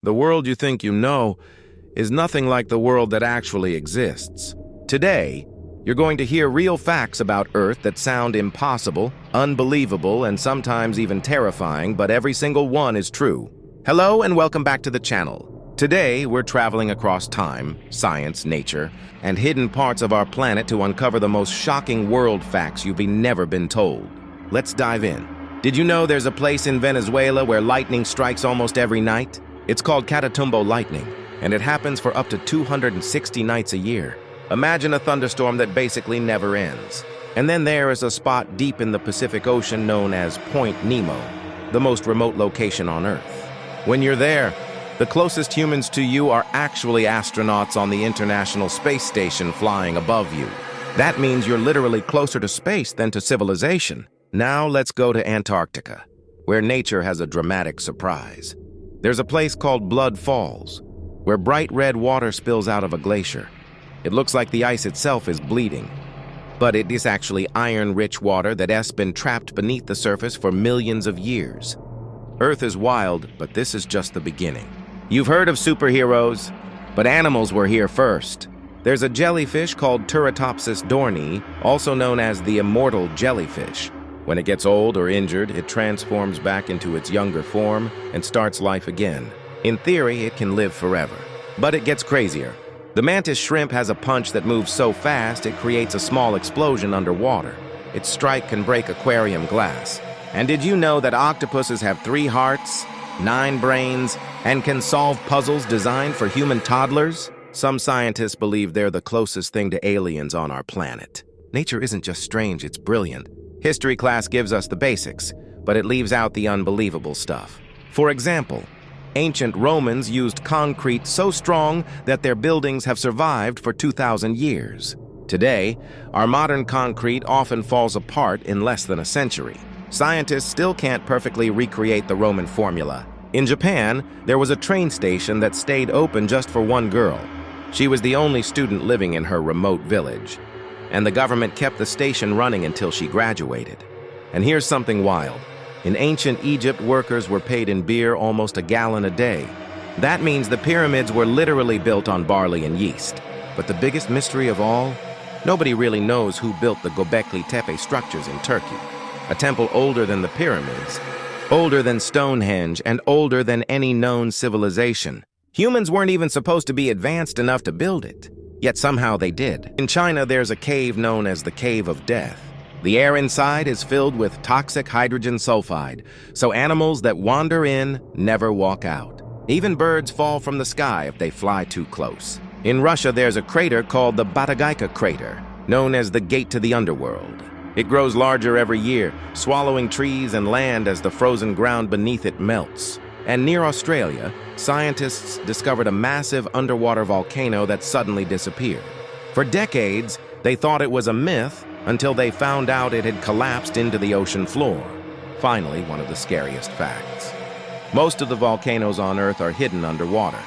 The world you think you know is nothing like the world that actually exists. Today, you're going to hear real facts about Earth that sound impossible, unbelievable, and sometimes even terrifying, but every single one is true. Hello and welcome back to the channel. Today, we're traveling across time, science, nature, and hidden parts of our planet to uncover the most shocking world facts you've never been told. Let's dive in. Did you know there's a place in Venezuela where lightning strikes almost every night? It's called Catatumbo lightning, and it happens for up to 260 nights a year. Imagine a thunderstorm that basically never ends. And then there is a spot deep in the Pacific Ocean known as Point Nemo, the most remote location on Earth. When you're there, the closest humans to you are actually astronauts on the International Space Station flying above you. That means you're literally closer to space than to civilization. Now let's go to Antarctica, where nature has a dramatic surprise. There's a place called Blood Falls, where bright red water spills out of a glacier. It looks like the ice itself is bleeding, but it is actually iron-rich water that has been trapped beneath the surface for millions of years. Earth is wild, but this is just the beginning. You've heard of superheroes, but animals were here first. There's a jellyfish called Turritopsis dohrnii, also known as the immortal jellyfish. When it gets old or injured, it transforms back into its younger form and starts life again. In theory, it can live forever. But it gets crazier. The mantis shrimp has a punch that moves so fast it creates a small explosion underwater. Its strike can break aquarium glass. And did you know that octopuses have 3 hearts, 9 brains, and can solve puzzles designed for human toddlers? Some scientists believe they're the closest thing to aliens on our planet. Nature isn't just strange, it's brilliant. History class gives us the basics, but it leaves out the unbelievable stuff. For example, ancient Romans used concrete so strong that their buildings have survived for 2,000 years. Today, our modern concrete often falls apart in less than a century. Scientists still can't perfectly recreate the Roman formula. In Japan, there was a train station that stayed open just for one girl. She was the only student living in her remote village, and the government kept the station running until she graduated. And here's something wild. In ancient Egypt, workers were paid in beer almost a gallon a day. That means the pyramids were literally built on barley and yeast. But the biggest mystery of all? Nobody really knows who built the Göbekli Tepe structures in Turkey. A temple older than the pyramids, older than Stonehenge, and older than any known civilization. Humans weren't even supposed to be advanced enough to build it. Yet somehow they did. In China, there's a cave known as the Cave of Death. The air inside is filled with toxic hydrogen sulfide, so animals that wander in never walk out. Even birds fall from the sky if they fly too close. In Russia, there's a crater called the Batagaika crater, known as the Gate to the Underworld. It grows larger every year, swallowing trees and land as the frozen ground beneath it melts. And near Australia, scientists discovered a massive underwater volcano that suddenly disappeared. For decades, they thought it was a myth until they found out it had collapsed into the ocean floor. Finally, one of the scariest facts. Most of the volcanoes on Earth are hidden underwater,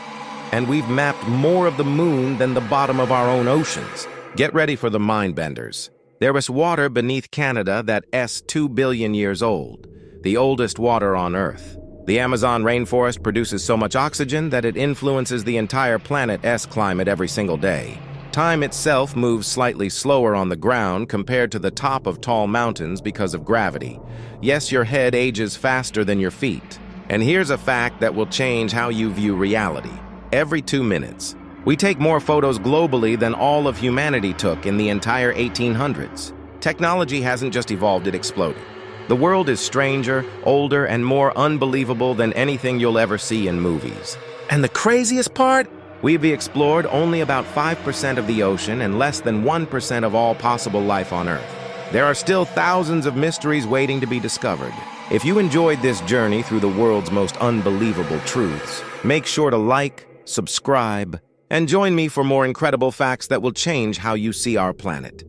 and we've mapped more of the moon than the bottom of our own oceans. Get ready for the mind benders. There is water beneath Canada that's 2 billion years old, the oldest water on Earth. The Amazon rainforest produces so much oxygen that it influences the entire planet's climate every single day. Time itself moves slightly slower on the ground compared to the top of tall mountains because of gravity. Yes, your head ages faster than your feet. And here's a fact that will change how you view reality. Every 2 minutes, we take more photos globally than all of humanity took in the entire 1800s. Technology hasn't just evolved, it exploded. The world is stranger, older, and more unbelievable than anything you'll ever see in movies. And the craziest part? We've explored only about 5% of the ocean and less than 1% of all possible life on Earth. There are still thousands of mysteries waiting to be discovered. If you enjoyed this journey through the world's most unbelievable truths, make sure to like, subscribe, and join me for more incredible facts that will change how you see our planet.